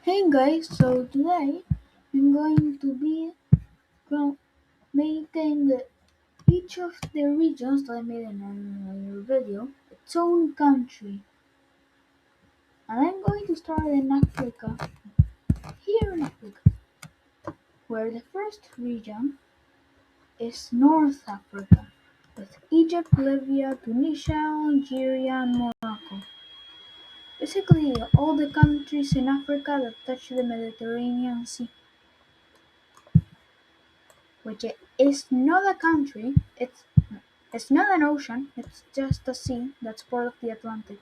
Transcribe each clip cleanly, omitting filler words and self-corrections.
Hey guys, so today I'm going to be making each of the regions that I made in a video its own country. And I'm going to start in Africa, here in Africa, where the first region is North Africa, with Egypt, Libya, Tunisia, Algeria, and Morocco. Basically, all the countries in Africa that touch the Mediterranean Sea, which is not a country, it's not an ocean, it's just a sea that's part of the Atlantic.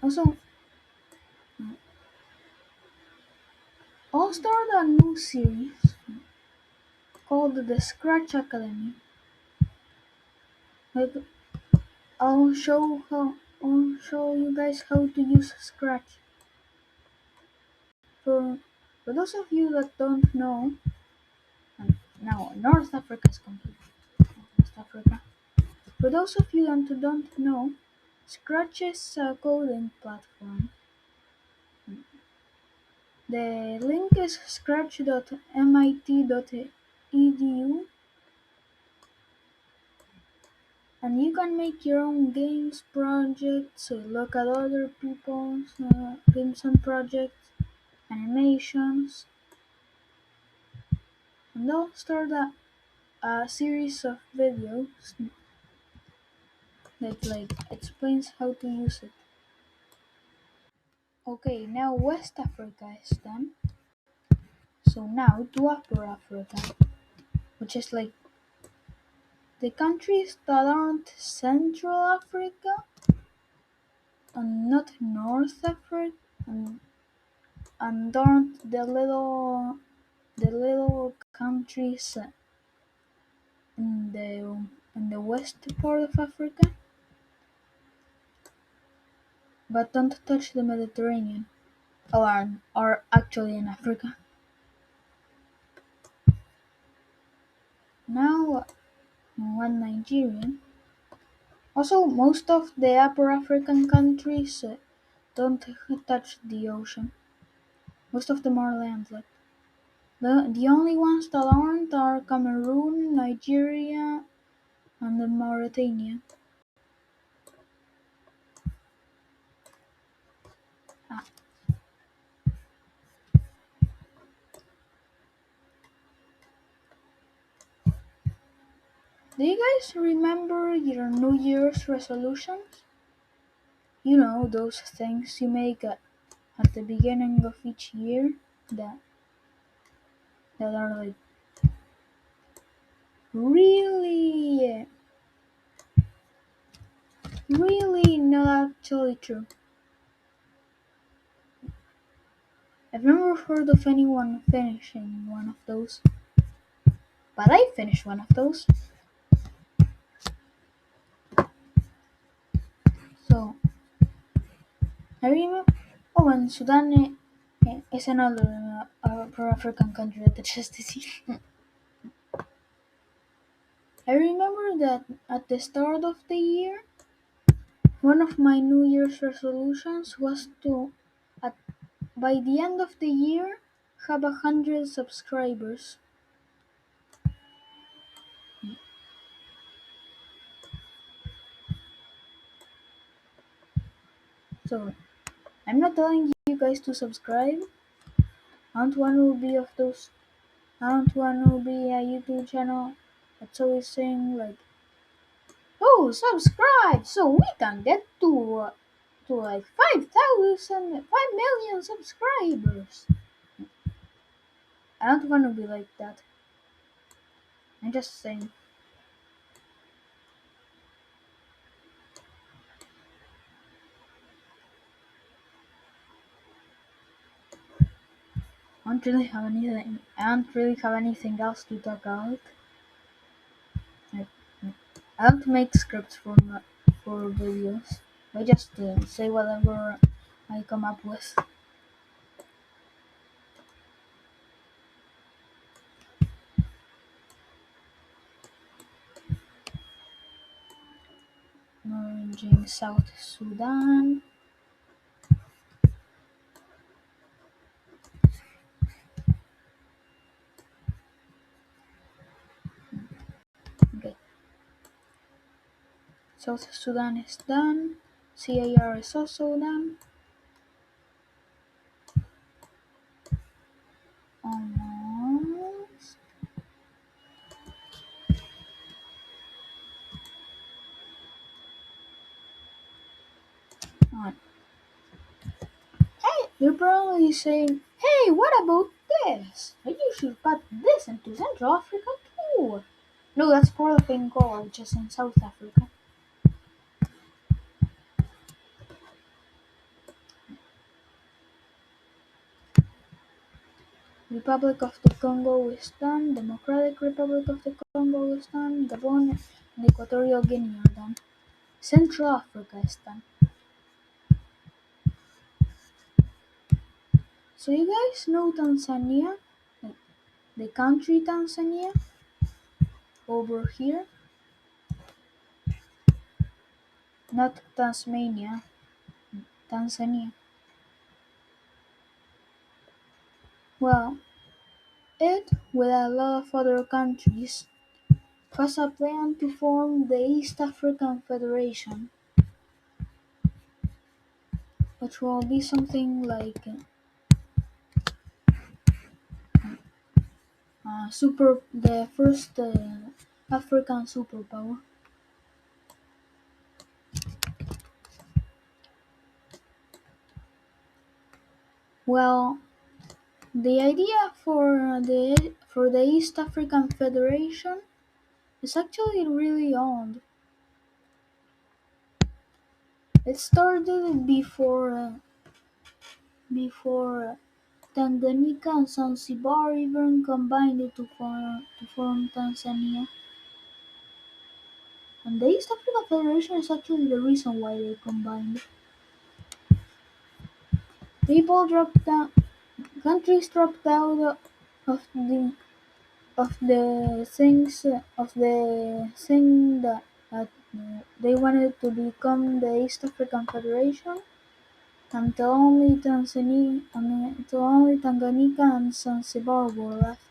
Also, I'll start a new series called the Scratch Academy. Like, I'll show you guys how to use Scratch. For for those of you that don't know, and now North Africa is complete. West Africa. For those of you that don't know, Scratch is a coding platform. The link is scratch.mit.edu, and you can make your own games projects, look at other people's games and projects, animations, and I'll start a series of videos that explains how to use it. Okay, now West Africa is done. So now to Upper Africa, which is like the countries that aren't Central Africa and not North Africa, and aren't the little countries in the west part of Africa, but don't touch the Mediterranean, or are actually in Africa. Now, one Nigerian. Also, most of the Upper African countries don't touch the ocean. Most of them are landlocked. The only ones that aren't are Cameroon, Nigeria, and Mauritania. Ah, do you guys remember your New Year's resolutions? You know, those things you make at the beginning of each year that that are like really, really not actually true. I've never heard of anyone finishing one of those, but I finished one of those. So I remember. Oh, and Sudan is another pro-African country that touches the sea. I remember that at the start of the year, one of my New Year's resolutions was to, at, by the end of the year, have 100 subscribers. So I'm not telling you guys to subscribe. I don't want to be of those. I don't want to be a YouTube channel that's always saying like, "Oh, subscribe so we can get to like 5,000, 5 million subscribers." I don't want to be like that. I'm just saying. I don't really have anything else to talk about. I, I don't make scripts for videos. I just say whatever I come up with. Arranging South Sudan. Okay, South Sudan is done. CAR is also done. Almost. On. Hey, you're probably saying, hey, what about this? You should cut this into Central Africa too. No, that's part of Angola, which is in South Africa. Republic of the Congo is done. Democratic Republic of the Congo is done. Gabon and Equatorial Guinea are done. Central Africa is done. So you guys know Tanzania? Like the country Tanzania? Over here? Not Tasmania. Tanzania. Well, it, with a lot of other countries, has a plan to form the East African Federation, which will be something like the first African superpower. Well, the idea for the East African Federation is actually really old. It started before Tanganyika and Zanzibar even combined to form Tanzania. And the East African Federation is actually the reason why they combined. People dropped down, countries dropped out of the thing that they wanted to become the East African Federation until only Tanganyika and Zanzibar were left.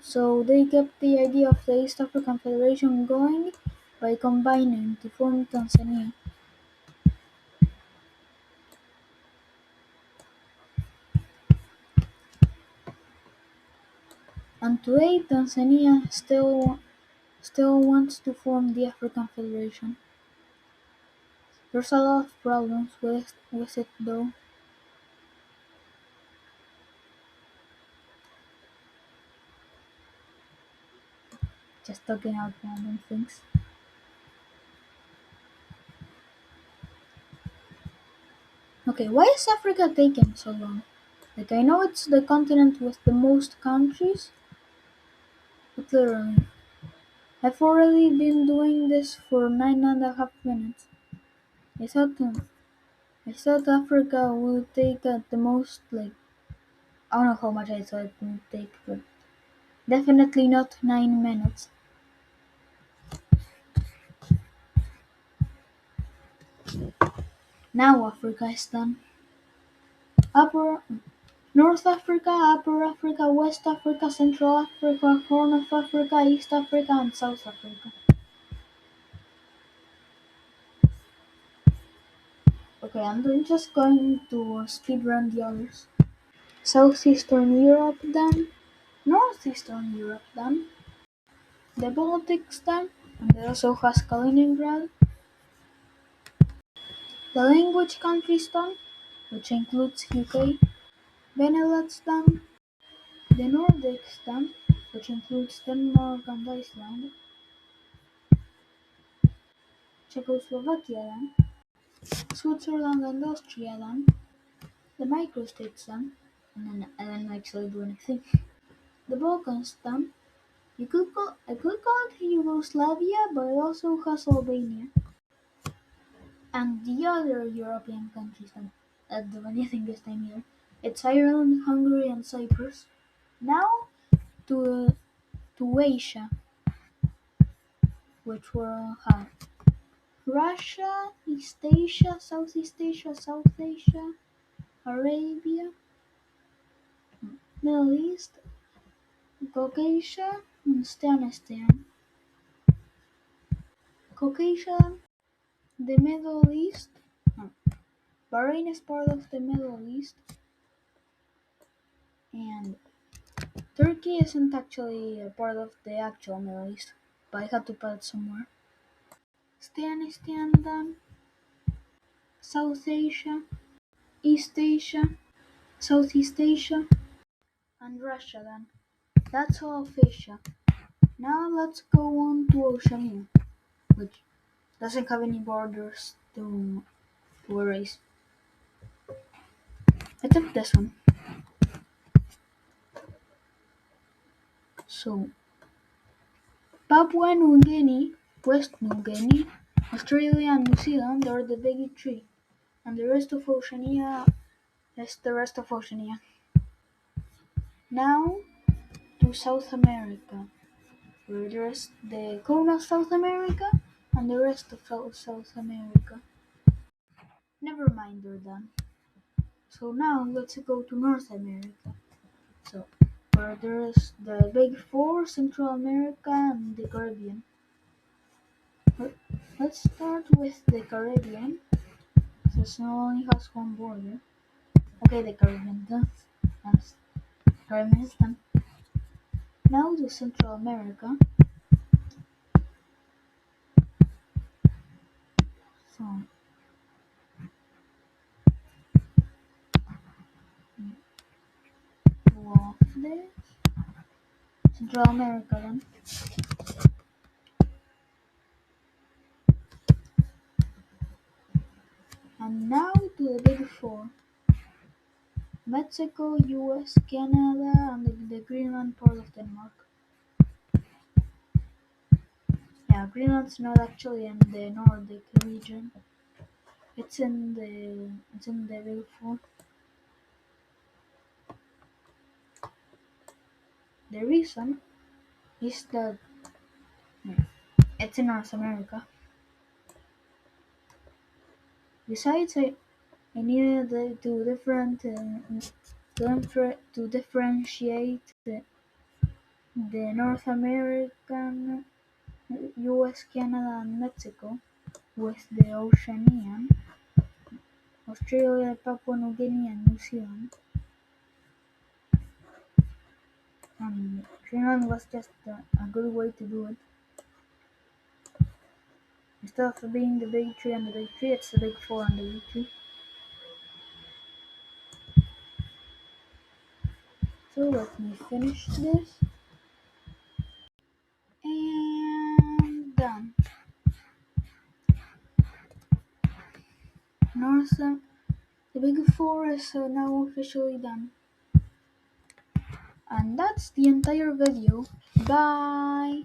So they kept the idea of the East African Federation going by combining to form Tanzania. And today Tanzania still wants to form the African Federation. There's a lot of problems with it though. Just talking out random things. Okay, why is Africa taking so long? Like I know it's the continent with the most countries, but literally, I've already been doing this for 9.5 minutes. I thought I thought Africa would take at the most like I don't know how much I thought it would take, but definitely not 9 minutes. Now Africa is done. Upper North Africa, Upper Africa, West Africa, Central Africa, Horn of Africa, East Africa, and South Africa. Okay, I'm just going to speed run the others. Southeastern Europe done, Northeastern Europe done, the Baltics done, and it also has Kaliningrad, the language countries done, which includes UK, Benelux done, the Nordics done, which includes Denmark and Iceland, Czechoslovakia done, Switzerland and Austria done, the microstates done, and then I didn't actually do anything. The Balkans done. I could call it Yugoslavia, but it also has Albania. And the other European countries don't do anything this time either. It's Ireland, Hungary, and Cyprus. Now to Asia, which will have Russia, East Asia, Southeast Asia, South Asia, Arabia, Middle East, Caucasia, and Afghanistan. Caucasia, the Middle East. No, Bahrain is part of the Middle East, and Turkey isn't actually a part of the actual Middle East, but I had to put it somewhere. Afghanistan, then South Asia, East Asia, Southeast Asia, and Russia. Then that's all of Asia. Now let's go on to Oceania, which doesn't have any borders to erase. Except this one. So Papua New Guinea, West New Guinea, Australia and New Zealand are the big three, and the rest of Oceania is the rest of Oceania. Now to South America, where there's the cone of South America and the rest of South America. Never mind, they're done. So now let's go to North America. So where there's the big four, Central America and the Caribbean. Let's start with the Caribbean, since it only has one border. Okay, the Caribbean does. Caribbean is done. Now to Central America. So all of this. Central America then. And now to the big four. Mexico, US, Canada, and the Greenland part of Denmark. Yeah, Greenland's not actually in the Nordic region. It's in the big four. The reason is that it's in North America. Besides, I needed to differentiate the North American, US, Canada, and Mexico with the Oceanian, Australia, Papua New Guinea, and New Zealand. And Greenland was just a good way to do it. Instead of being the big three and the big three, it's the big four and the big three. So let me finish this. And done. The big four is now officially done. And that's the entire video. Bye!